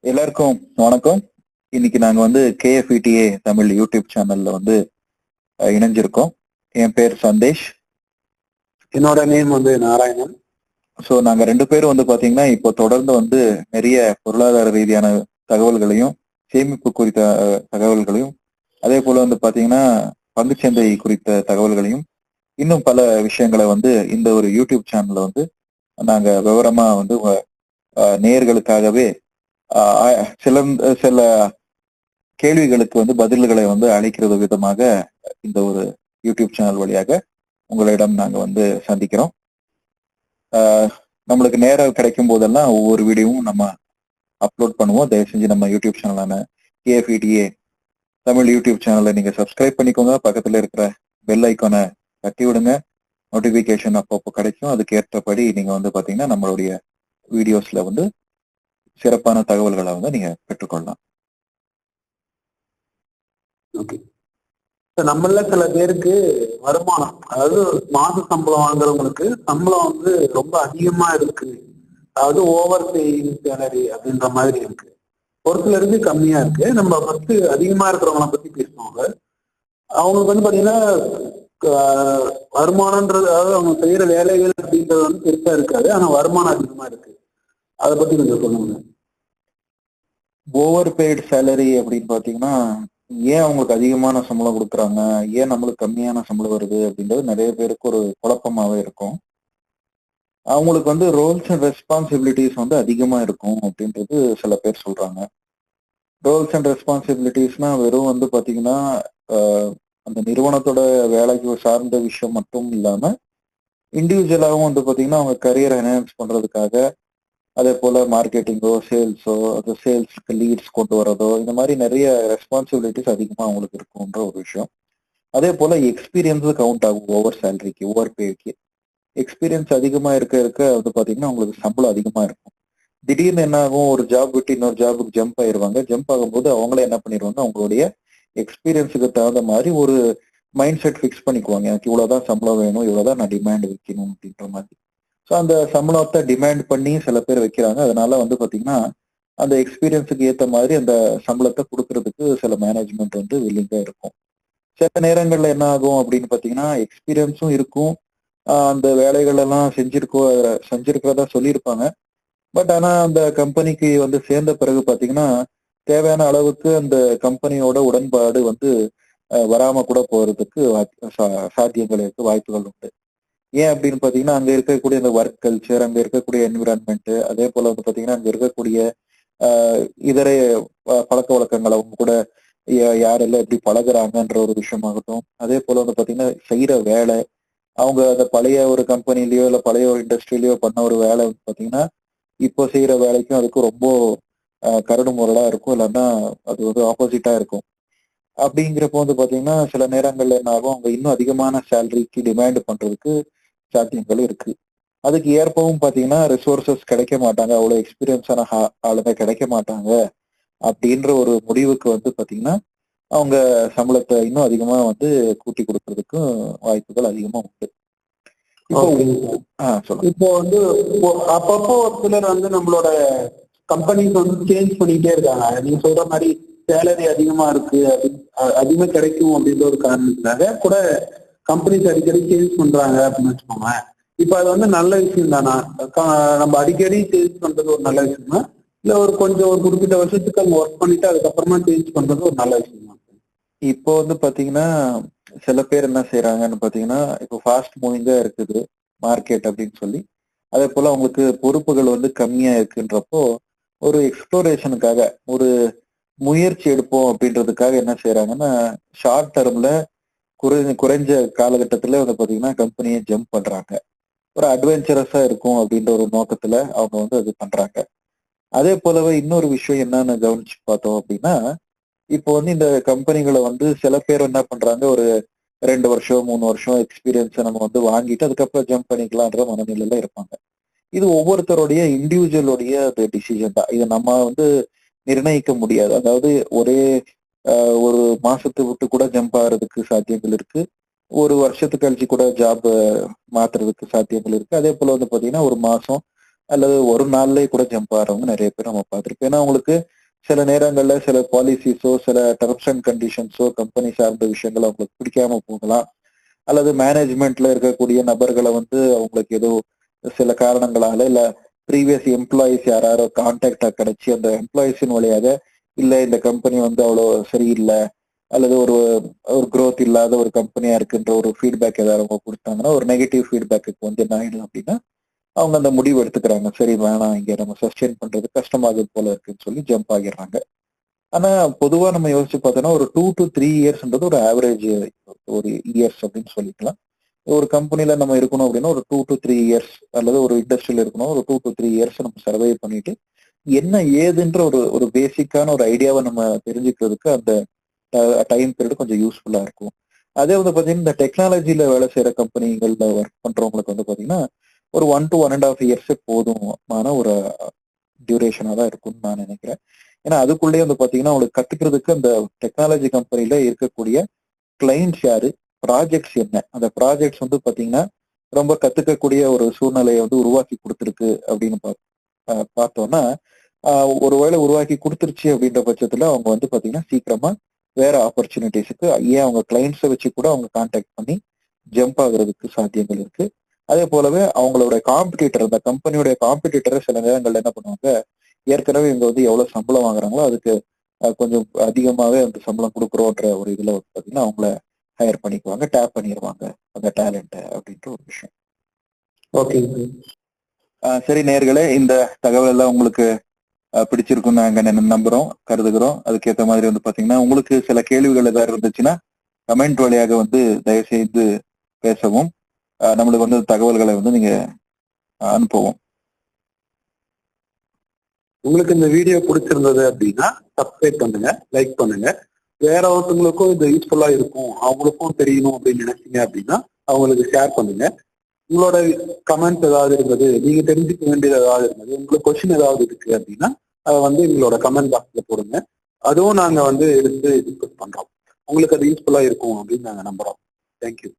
எல்லாருக்கும் வணக்கம். இன்னைக்கு நாங்க வந்து KFETA தமிழ் யூடியூப் சேனல்ல வந்து இணைஞ்சிருக்கோம். என் பேர் சந்தேஷ். என்னோட நேம் வந்து நாராயணன். ஸோ நாங்க 2 பேரும் வந்து பாத்தீங்கன்னா இப்போ தொடர்ந்து வந்து நிறைய பொருளாதார ரீதியான தகவல்களையும், சேமிப்பு குறித்த தகவல்களையும், அதே போல வந்து பாத்தீங்கன்னா பங்குச்சந்தை குறித்த தகவல்களையும், இன்னும் பல விஷயங்களை வந்து இந்த ஒரு யூடியூப் சேனல்ல வந்து நாங்க விவரமா வந்து நேயர்களுக்காகவே சில கேள்விகளுக்கு வந்து பதில்களை வந்து அளிக்கிறது விதமாக இந்த ஒரு யூடியூப் சேனல் வழியாக உங்களிடம் நாங்க வந்து சந்திக்கிறோம். நம்மளுக்கு நேரம் கிடைக்கும் போதெல்லாம் ஒவ்வொரு வீடியோவும் நம்ம அப்லோட் பண்ணுவோம். தயவு செஞ்சு நம்ம யூடியூப் சேனலான KFETA தமிழ் யூடியூப் சேனலை நீங்க சப்ஸ்கிரைப் பண்ணிக்கோங்க. பக்கத்துல இருக்கிற பெல் ஐக்கானை தட்டி விடுங்க. நோட்டிபிகேஷன் அப்பப்போ கிடைக்கும். அதுக்கு ஏற்றபடி நீங்க வந்து பாத்தீங்கன்னா நம்மளுடைய வீடியோஸ்ல வந்து சிறப்பான தகவல்களை வந்து நீங்க பெற்றுக்கொள்ளலாம். ஓகே, நம்மள சில பேருக்கு வருமானம், அதாவது மாச சம்பளம் வாங்குறவங்களுக்கு சம்பளம் வந்து ரொம்ப அதிகமா இருக்கு, அதாவது ஓவர் பேயிங் சேலரி அப்படின்ற மாதிரி இருக்கு. ஒரு சிலருக்கு கம்மியா இருக்கு. நம்ம ஃபர்ஸ்ட் அதிகமா இருக்கிறவங்கள பத்தி பேசுவாங்க. அவங்களுக்கு வந்து பாத்தீங்கன்னா வருமானம்ன்றது, அதாவது அவங்க செய்யற வேலைகள் அப்படின்றது வந்து பெருசா இருக்காது, ஆனா வருமானம் அதிகமா இருக்கு. அதை பத்தி கொஞ்சம் சொல்லுங்க. ஓவர் பெய்டு சேலரி அப்படின்னு பாத்தீங்கன்னா, ஏன் அவங்களுக்கு அதிகமான சம்பளம் கொடுக்குறாங்க, ஏன் நம்மளுக்கு கம்மியான சம்பளம் வருது அப்படின்றது நிறைய பேருக்கு ஒரு குழப்பமாவே இருக்கும். அவங்களுக்கு வந்து ரோல்ஸ் அண்ட் ரெஸ்பான்சிபிலிட்டிஸ் வந்து அதிகமா இருக்கும் அப்படின்றது சில பேர் சொல்றாங்க. ரோல்ஸ் அண்ட் ரெஸ்பான்சிபிலிட்டிஸ்னா வெறும் வந்து பாத்தீங்கன்னா அந்த நிறுவனத்தோட வேலைக்கு சார்ந்த விஷயம் மட்டும் இல்லாம இண்டிவிஜுவலாகவும் வந்து பாத்தீங்கன்னா அவங்க கரியர் என்ஹான்ஸ் பண்றதுக்காக, அதே போல மார்க்கெட்டிங்கோ சேல்ஸோ, அது சேல்ஸ்க்கு லீட்ஸ் கொண்டு வரதோ, இந்த மாதிரி நிறைய ரெஸ்பான்சிபிலிட்டிஸ் அதிகமா அவங்களுக்கு இருக்கும்ன்ற ஒரு விஷயம். அதே போல எக்ஸ்பீரியன்ஸ் கவுண்ட் ஆகும் ஓவர் சேலரிக்கு, ஓவர் பேக்கு. எக்ஸ்பீரியன்ஸ் அதிகமா இருக்க வந்து பாத்தீங்கன்னா அவங்களுக்கு சம்பளம் அதிகமா இருக்கும். திடீர்னு என்ன ஆகும், ஒரு ஜாப் விட்டு இன்னொரு ஜாபுக்கு ஜம்ப் ஆயிருவாங்க. ஜம்ப் ஆகும்போது அவங்களே என்ன பண்ணிடுவாங்க, அவங்களுடைய எக்ஸ்பீரியன்ஸுக்கு தகுந்த மாதிரி ஒரு மைண்ட் செட் ஃபிக்ஸ் பண்ணிக்குவாங்க. எனக்கு இவ்வளவுதான் சம்பளம் வேணும், இவ்வளவுதான் நான் டிமாண்ட் வைக்கணும் அப்படின்ற மாதிரி. ஸோ அந்த சம்பளத்தை டிமாண்ட் பண்ணி சில பேர் வைக்கிறாங்க. அதனால வந்து பாத்தீங்கன்னா அந்த எக்ஸ்பீரியன்ஸுக்கு ஏற்ற மாதிரி அந்த சம்பளத்தை கொடுக்கறதுக்கு சில மேனேஜ்மெண்ட் வந்து வில்லிங்கா இருக்கும். சில நேரங்கள்ல என்ன ஆகும் அப்படின்னு பாத்தீங்கன்னா எக்ஸ்பீரியன்ஸும் இருக்கும், அந்த வேலைகள் எல்லாம் செஞ்சிருக்கிறதா சொல்லியிருப்பாங்க. பட் ஆனா அந்த கம்பெனிக்கு வந்து சேர்ந்த பிறகு பாத்தீங்கன்னா தேவையான அளவுக்கு அந்த கம்பெனியோட உடன்பாடு வந்து வராம கூட போறதுக்கு சாத்தியங்கள் இருக்கு, வாய்ப்புகள் உண்டு. ஏன் அப்படின்னு பாத்தீங்கன்னா அங்க இருக்கக்கூடிய அந்த ஒர்க் கல்ச்சர், அங்க இருக்கக்கூடிய என்விரான்மெண்ட், அதே போல வந்து பாத்தீங்கன்னா அங்க இருக்கக்கூடிய இதர பழக்க வழக்கங்கள், அவங்க கூட யாரெல்லாம் எப்படி பழகுறாங்கன்ற ஒரு விஷயமாகட்டும், அதே போல வந்து பாத்தீங்கன்னா செய்யற வேலை, அவங்க அந்த பழைய ஒரு கம்பெனிலயோ இல்ல பழைய ஒரு இண்டஸ்ட்ரியிலயோ பண்ண ஒரு வேலை வந்து பாத்தீங்கன்னா இப்போ செய்யற வேலைக்கும் அதுக்கும் ரொம்ப கரடு முரடா இருக்கும், இல்லைன்னா அது வந்து ஆப்போசிட்டா இருக்கும். அப்படிங்கிறப்போ வந்து பாத்தீங்கன்னா சில நேரங்கள்ல என்ன ஆகும், அவங்க இன்னும் அதிகமான சேலரிக்கு டிமாண்ட் பண்றதுக்கு சாத்தியங்கள் இருக்கு. அதுக்கு ஏற்பவும் பாத்தீங்கன்னா ரிசோர்சஸ் கிடைக்க மாட்டாங்க, அவ்வளவு எக்ஸ்பீரியன்ஸான ஆளுங்க கிடைக்க மாட்டாங்க. அப்படின்ற ஒரு முடிவுக்கு வந்து பாத்தீங்கன்னா அவங்க சம்பளத்தை இன்னும் அதிகமா வந்து கூட்டி கொடுக்கறதுக்கும் வாய்ப்புகள் அதிகமா உண்டு. இப்போ வந்து அப்பப்போ ஒரு சிலர் வந்து நம்மளோட கம்பெனிஸ் வந்து சேஞ்ச் பண்ணிட்டே இருக்காங்க. நீங்க சொல்ற மாதிரி சேலரி அதிகமா இருக்கு, அதிகமா கிடைக்கும் அப்படின்ற ஒரு காரணத்துக்காக கூட கம்பெனிஸ் அடிக்கடி சேஞ்ச் பண்றாங்க அப்படின்னு வச்சுக்கோங்க. இப்ப அது வந்து நல்ல விஷயம் தானா? நம்ம அடிக்கடி சேஞ்ச் பண்றது ஒரு நல்ல விஷயமா, இல்ல ஒரு குறிப்பிட்ட வருஷத்துக்கு அவங்க ஒர்க் பண்ணிட்டு அதுக்கப்புறமா சேஞ்ச் பண்றது ஒரு நல்ல விஷயமா? இப்போ வந்து பாத்தீங்கன்னா சில பேர் என்ன செய்யறாங்கன்னு பாத்தீங்கன்னா, இப்போ ஃபாஸ்ட் மூவிங்கா இருக்குது மார்க்கெட் அப்படின்னு சொல்லி, அதே போல அவங்களுக்கு பொறுப்புகள் வந்து கம்மியா இருக்குன்றப்போ ஒரு எக்ஸ்ப்ளோரேஷனுக்காக, ஒரு முயற்சி எடுப்போம் அப்படின்றதுக்காக என்ன செய்யறாங்கன்னா, ஷார்ட் டேர்ம்ல குறைஞ்ச காலகட்டத்துல வந்து பாத்தீங்கன்னா கம்பெனியை ஜம்ப் பண்றாங்க. ஒரு அட்வென்ச்சரஸா இருக்கும் அப்படின்ற ஒரு நோக்கத்துல அவங்க வந்து அது பண்றாங்க. அதே போலவே இன்னொரு விஷயம் என்னன்னு கவனிச்சு பார்த்தோம் அப்படின்னா, இப்போ வந்து இந்த கம்பெனிகளை வந்து சில பேர் என்ன பண்றாங்க, ஒரு 2 வருஷம் 3 வருஷம் எக்ஸ்பீரியன்ஸை நம்ம வந்து வாங்கிட்டு அதுக்கப்புறம் ஜம்ப் பண்ணிக்கலான்ற மனநிலையில இருப்பாங்க. இது ஒவ்வொருத்தருடைய இண்டிவிஜுவலுடைய டிசிஷன் தான். இதை நம்ம வந்து நிர்ணயிக்க முடியாது. அதாவது ஒரே ஒரு மாசத்தை விட்டு கூட ஜம்ப் ஆகிறதுக்கு சாத்தியங்கள் இருக்கு, ஒரு வருஷத்துக்கு கழிச்சு கூட ஜாப் மாத்துறதுக்கு சாத்தியங்கள் இருக்கு. அதே போல வந்து பாத்தீங்கன்னா ஒரு மாசம் அல்லது ஒரு நாள்லயே கூட ஜம்ப் ஆகிறவங்க நிறைய பேர் நம்ம பார்த்துருப்போம். ஏன்னா அவங்களுக்கு சில நேரங்கள்ல சில பாலிசிஸோ சில டெர்ம்ஸ் அண்ட் கண்டிஷன்ஸோ கம்பெனி சார்ந்த விஷயங்கள் அவங்களுக்கு பிடிக்காம போகலாம். அல்லது மேனேஜ்மெண்ட்ல இருக்கக்கூடிய நபர்களை வந்து அவங்களுக்கு ஏதோ சில காரணங்களால இல்ல ப்ரீவியஸ் எம்ப்ளாயிஸ் யாரோ கான்டாக்டா கிடைச்சி அந்த எம்ப்ளாயிஸின் வழியாக இல்ல இந்த கம்பெனி வந்து அவ்வளோ சரியில்லை அல்லது ஒரு ஒரு growth இல்லாத ஒரு கம்பெனியா இருக்குன்ற ஒரு ஃபீட்பேக் ஏதாவது அவங்க கொடுத்தாங்கன்னா ஒரு நெகட்டிவ் ஃபீட்பேக்கு வந்து என்ன ஆயிடும் அப்படின்னா அவங்க அந்த முடிவு எடுத்துக்கிறாங்க. சரி வேணாம் இங்க நம்ம சஸ்டெயின் பண்றது கஷ்டமாகுது போல இருக்குன்னு சொல்லி ஜம்ப் ஆகிடுறாங்க. ஆனா பொதுவா நம்ம யோசிச்சு பார்த்தோம்னா ஒரு 2 to 3 இயர்ஸ்ன்றது ஒரு ஆவரேஜ் ஒரு இயர்ஸ் அப்படின்னு சொல்லிக்கலாம். ஒரு கம்பெனில நம்ம இருக்கணும் அப்படின்னா ஒரு 2 to 3 இயர்ஸ் அல்லது ஒரு இண்டஸ்ட்ரியில இருக்கணும் ஒரு 2 to 3 இயர்ஸ் நம்ம சர்வை பண்ணிட்டு என்ன ஏதுன்ற ஒரு ஒரு பேசிக்கான ஒரு ஐடியாவை நம்ம தெரிஞ்சுக்கிறதுக்கு அந்த டைம் பீரியட் கொஞ்சம் யூஸ்ஃபுல்லா இருக்கும். அதே வந்து பாத்தீங்கன்னா இந்த டெக்னாலஜில வேலை செய்யற கம்பெனிகள்ல ஒர்க் பண்றவங்களுக்கு வந்து பாத்தீங்கன்னா ஒரு 1 to 1.5 இயர்ஸே போதுமான ஒரு டியூரேஷனா தான் இருக்கும்னு நான் நினைக்கிறேன். ஏன்னா அதுக்குள்ளேயே வந்து பாத்தீங்கன்னா அவங்களுக்கு கத்துக்கிறதுக்கு அந்த டெக்னாலஜி கம்பெனில இருக்கக்கூடிய கிளைண்ட்ஸ் யாரு, ப்ராஜெக்ட்ஸ் என்ன, அந்த ப்ராஜெக்ட்ஸ் வந்து பாத்தீங்கன்னா ரொம்ப கத்துக்கக்கூடிய ஒரு சூழ்நிலையை வந்து உருவாக்கி கொடுத்துருக்கு அப்படின்னு பார்த்தோம்னா ஒருவேளை உருவாக்கி கொடுத்துருச்சு அப்படின்ற பட்சத்துல அவங்க வந்து பாத்தீங்கன்னா சீக்கிரமா வேற ஆப்பர்ச்சுனிட்டிஸுக்கு ஏன் அவங்க கிளைண்ட்ஸை வச்சு கூட அவங்க கான்டாக்ட் பண்ணி ஜம்ப் ஆகுறதுக்கு சாத்தியங்கள் இருக்கு. அதே போலவே அவங்களோட காம்படிட்டர் அந்த கம்பெனியோட காம்படிட்டரை சில நேரங்கள்ல என்ன பண்ணுவாங்க, ஏற்கனவே இவங்க வந்து எவ்வளவு சம்பளம் வாங்குறாங்களோ அதுக்கு கொஞ்சம் அதிகமாவே அந்த சம்பளம் கொடுக்குறோன்ற ஒரு இதுல வந்து பாத்தீங்கன்னா அவங்கள ஹையர் பண்ணிக்குவாங்க, டேப் பண்ணிடுவாங்க அந்த டேலண்ட்டை அப்படின்ற ஒரு விஷயம். ஓகே. சரி நேயர்களே, இந்த தகவல் எல்லாம் உங்களுக்கு பிடிச்சிருக்குன்னு நாங்க நம்புறோம், கருதுகிறோம். அதுக்கேற்ற மாதிரி வந்து பாத்தீங்கன்னா உங்களுக்கு சில கேள்விகள் ஏதாவது இருந்துச்சுன்னா கமெண்ட் வழியாக வந்து தயவு செய்து பேசவும், நம்மளுக்கு வந்து தகவல்களை வந்து நீங்க அனுப்பவும். உங்களுக்கு இந்த வீடியோ பிடிச்சிருந்தது அப்படின்னா சப்ஸ்கிரைப் பண்ணுங்க, லைக் பண்ணுங்க. வேற ஒருத்தவங்களுக்கும் இது யூஸ்ஃபுல்லா இருக்கும், அவங்களுக்கும் தெரியணும் அப்படின்னு நினைச்சீங்க அப்படின்னா அவங்களுக்கு ஷேர் பண்ணுங்க. உங்களோட கமெண்ட்ஸ் ஏதாவது இருந்தது, நீங்க தெரிஞ்சுக்க வேண்டியது ஏதாவது இருந்தது, உங்களுக்கு கொஸ்டின் ஏதாவது இருக்கு அப்படின்னா அதை வந்து எங்களோட கமெண்ட் பாக்ஸ்ல போடுங்க. அதுவும் நாங்க வந்து எடுத்து டிஸ்கஸ் பண்றோம். உங்களுக்கு அது யூஸ்ஃபுல்லா இருக்கும் அப்படின்னு நாங்க நம்புறோம். தேங்க்யூ.